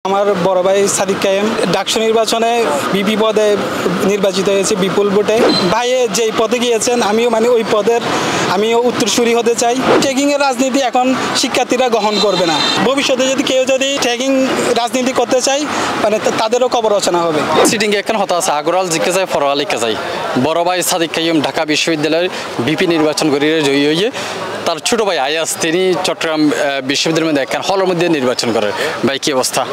আমার বড় ভাই সাদিক কায়েম ডাকসু নির্বাচনে বিপি পদে নির্বাচিত হয়েছে বিপুল ভোটে। ভাইয়ে যেই পদে গিয়েছেন আমিও ওই পদের উত্তরসূরি হতে চাই। ট্যাগিংয়ের রাজনীতি এখন শিক্ষার্থীরা গ্রহণ করবে না। ভবিষ্যতে কেউ যদি ট্যাগিং রাজনীতি করতে চায় তাদেরও কবর রচনা হবে। সিটিং এখন হতা আছে আগরাল জিকে যায় ফরওয়াল লিখে যায়। বড় ভাই সাদিক কায়েম ঢাকা বিশ্ববিদ্যালয়ের বিপি নির্বাচন করিয়ে জয়ী হয়ে তার ছোট ভাই আয়াস তিনি চট্টগ্রাম বিশ্ববিদ্যালয়ের মধ্যে একখান হলের মধ্যে নির্বাচন করে। ভাই কি অবস্থা?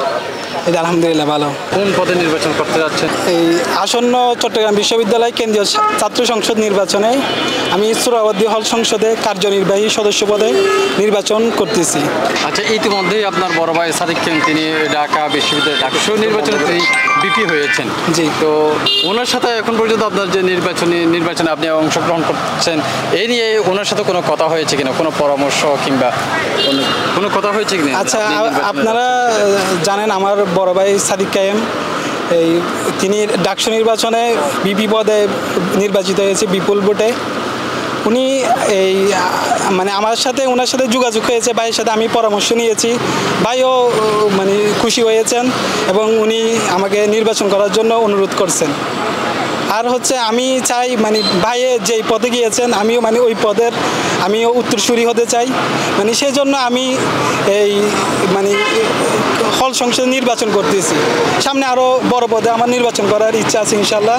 আলহামদুলিল্লাহ ভালো। কোন পদে নির্বাচন করতে যাচ্ছেন? এই আসন্ন চট্টগ্রাম বিশ্ববিদ্যালয় কেন্দ্রীয় ছাত্র সংসদ নির্বাচনে আমি সুরাবর্দী হল সংসদে কার্যনির্বাহী সদস্য পদে নির্বাচন করতেছি। আচ্ছা, ইতিমধ্যেই আপনার বড় ভাই সাদিক কায়েম তিনি ঢাকা বিশ্ববিদ্যালয় ডাকসু নির্বাচনে তিনি বিপি হয়েছেন। জি, তো ওনার সাথে এখন পর্যন্ত আপনার যে নির্বাচনে আপনি অংশগ্রহণ করছেন এই নিয়ে ওনার সাথে কোনো কথা হয়েছে কিনা, কোনো পরামর্শ কিংবা কোনো কথা হয়েছে কিনা? আচ্ছা, আপনারা জানেন আমার বড় ভাই সাদিক কায়েম তিনি ডাকসু নির্বাচনে বিপি পদে নির্বাচিত হয়েছে বিপুল ভোটে। উনি ওনার সাথে যোগাযোগ হয়েছে, ভাইয়ের সাথে আমি পরামর্শ নিয়েছি। ভাইও খুশি হয়েছেন এবং উনি আমাকে নির্বাচন করার জন্য অনুরোধ করছেন। আর আমি চাই ভাইয়ে যেই পদে গিয়েছেন আমিও ওই পদের উত্তরসূরি হতে চাই। সেই জন্য আমি হল সংসদ নির্বাচন করতেছি। সামনে আরও বড় পদে আমার নির্বাচন করার ইচ্ছা আছে ইনশাল্লাহ।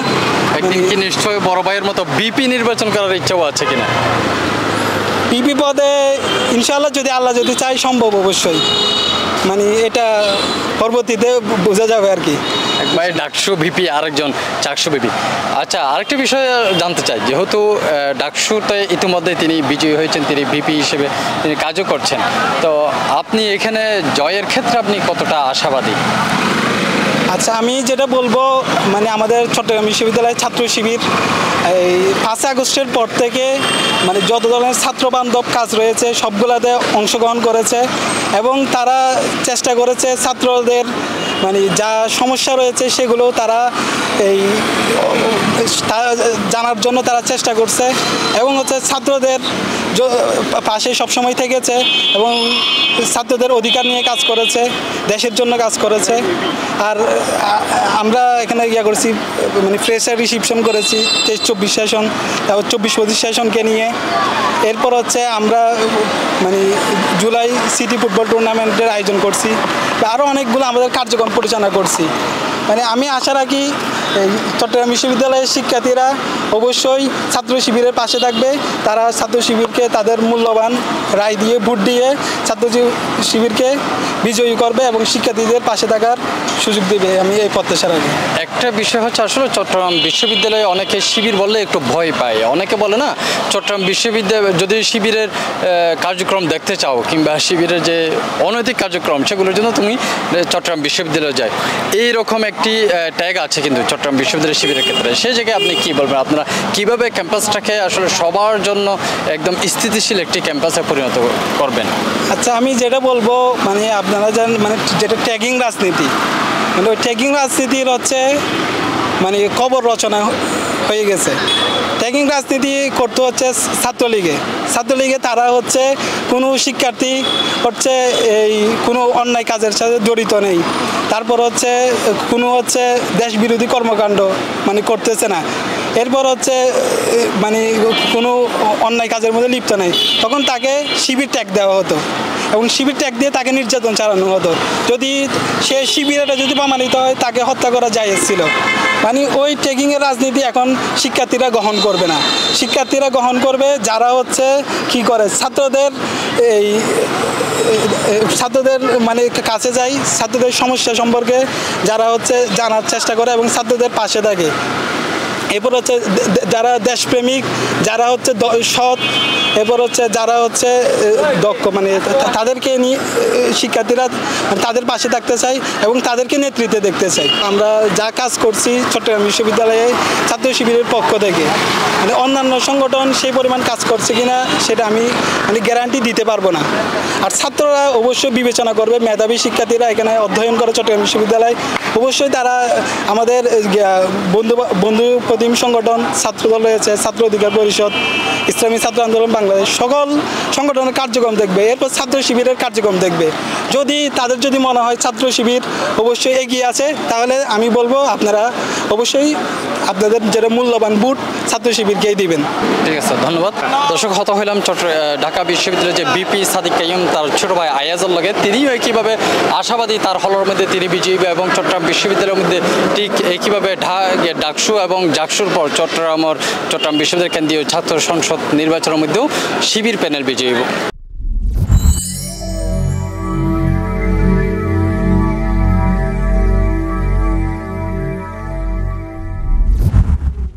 একদিন কি নিশ্চয়ই বড় ভাইয়ের মতো বিপি নির্বাচন করার ইচ্ছাও আছে কিনা? বিপি পদে ইনশাল্লাহ যদি আল্লাহ যদি চাই সম্ভব অবশ্যই। এটা পরবর্তীতে বোঝা যাবে আর কি। এক ভাই ডাকসু ভিপি, আরেকজন চাকসু ভিপি। আচ্ছা, আরেকটা বিষয় জানতে চাই, যেহেতু ডাকসুতে ইতিমধ্যে তিনি বিজয়ী হয়েছেন, তিনি ভিপি হিসেবে তিনি কাজও করছেন, তো আপনি এখানে জয়ের ক্ষেত্রে আপনি কতটা আশাবাদী? আচ্ছা, আমি যেটা বলবো আমাদের চট্টগ্রাম বিশ্ববিদ্যালয়ের ছাত্র শিবির এই 5 আগস্টের পর থেকে যত ধরনের ছাত্রবান্ধব কাজ রয়েছে সবগুলোতে অংশগ্রহণ করেছে এবং তারা চেষ্টা করেছে ছাত্রদের যা সমস্যা রয়েছে সেগুলো তারা জানার জন্য তারা চেষ্টা করছে এবং ছাত্রদের পাশে সবসময় থেকেছে এবং ছাত্রদের অধিকার নিয়ে কাজ করেছে, দেশের জন্য কাজ করেছে। আর আমরা এখানে করছি ফ্রেশার রিসিপশন করেছি 23-24 সেশন, তারপর 24-25 সেশনকে নিয়ে। এরপর আমরা জুলাই সিটি ফুটবল টুর্নামেন্টের আয়োজন করছি, আরও অনেকগুলো আমাদের কার্যক্রম পরিচালনা করছি। আমি আশা রাখি চট্টগ্রাম বিশ্ববিদ্যালয়ের শিক্ষার্থীরা অবশ্যই ছাত্র শিবিরের পাশে থাকবে। তারা ছাত্র শিবিরকে তাদের মূল্যবান রায় দিয়ে ভোট দিয়ে ছাত্র শিবিরকে বিজয়ী করবে এবং শিক্ষার্থীদের পাশে থাকার সুযোগ দেবে। আমি এই প্রত্যাশা রাখি। একটা বিষয় হচ্ছে, আসলে চট্টগ্রাম বিশ্ববিদ্যালয়ে অনেকে শিবির বললে একটু ভয় পায়। অনেকে বলে না, চট্টগ্রাম বিশ্ববিদ্যালয় যদি শিবিরের কার্যক্রম দেখতে চাও কিংবা শিবিরের যে অনৈতিক কার্যক্রম সেগুলোর জন্য তুমি চট্টগ্রাম বিশ্ববিদ্যালয়ে যাই, এইরকম একটি ট্যাগ আছে কিন্তু চট্টগ্রাম বিশ্ববিদ্যালয় শিবিরের ক্ষেত্রে। সেই জায়গায় আপনি কী বলবেন? আপনারা কীভাবে ক্যাম্পাসটাকে আসলে সবার জন্য একদম স্থিতিশীল একটি ক্যাম্পাসে পরিণত করবেন? আচ্ছা, আমি যেটা বলবো আপনারা জানেন যেটা ট্যাগিং রাজনীতি, ওই ট্যাগিং রাজনীতির কবর রচনা হয়ে গেছে। ট্যাগিং রাজনীতি করতে হচ্ছে ছাত্রলীগে তারা কোনো শিক্ষার্থী কোনো অন্যায় কাজের সাথে জড়িত নেই। তারপর কোনো দেশবিরোধী কর্মকাণ্ড করতেছে না। এরপর কোনো অন্যায় কাজের মধ্যে লিপ্ত নেই, তখন তাকে শিবির ট্যাগ দেওয়া হতো এবং শিবির ট্যাগ দিয়ে তাকে নির্যাতন চালানো হতো। যদি সে শিবিরটা যদি প্রমাণিত হয় তাকে হত্যা করা জায়েজ ছিল। ওই ট্যাগিংয়ের রাজনীতি এখন শিক্ষার্থীরা গ্রহণ করবে না। শিক্ষার্থীরা গ্রহণ করবে যারা কি করে ছাত্রদের কাছে যায়, ছাত্রদের সমস্যা সম্পর্কে যারা জানার চেষ্টা করে এবং ছাত্রদের পাশে থাকে। এরপর যারা দেশপ্রেমিক, যারা সৎ, এরপর যারা দক্ষ তাদেরকে নিয়ে শিক্ষার্থীরা তাদের পাশে থাকতে চাই এবং তাদেরকে নেতৃত্বে দেখতে চাই। আমরা যা কাজ করছি চট্টগ্রাম বিশ্ববিদ্যালয়ে ছাত্র শিবিরের পক্ষ থেকে অন্যান্য সংগঠন সেই পরিমাণ কাজ করছে কিনা সেটা আমি গ্যারান্টি দিতে পারবো না। আর ছাত্ররা অবশ্যই বিবেচনা করবে, মেধাবী শিক্ষার্থীরা এখানে অধ্যয়ন করে চট্টগ্রাম বিশ্ববিদ্যালয় অবশ্যই তারা আমাদের বন্ধু বন্ধু প্রতিম সংগঠন ছাত্রদল রয়েছে, ছাত্র অধিকার পরিষদ, ইসলামী ছাত্র আন্দোলন বাংলাদেশ, সকল সংগঠনের কার্যক্রম দেখবে, এরপর ছাত্র শিবিরের কার্যক্রম দেখবে। যদি তাদের যদি মনে হয় ছাত্র শিবির অবশ্যই এগিয়ে আছে, তাহলে আমি বলবো আপনারা অবশ্যই আপনাদের যেটা মূল্যবান ভোট ছাত্র শিবিরকেই দিবেন। ঠিক আছে, ধন্যবাদ। দর্শক, হত হইলাম ঢাকা বিশ্ববিদ্যালয়ের যে বিপি সাদিক কাইয়ুম তার ছোট ভাই আয়াজের লগে, তিনিও একইভাবে আশাবাদী তার হলের মধ্যে তিনি বিজয়ী এবং চট্টগ্রাম বিশ্ববিদ্যালয়ের মধ্যে ঠিক একইভাবে ডাকসু এবং জাকসুর পর চট্টগ্রাম বিশ্ববিদ্যালয় কেন্দ্রীয় ছাত্র সংসদ নির্বাচনের মধ্যেও শিবির প্যানেল বিজয়ী।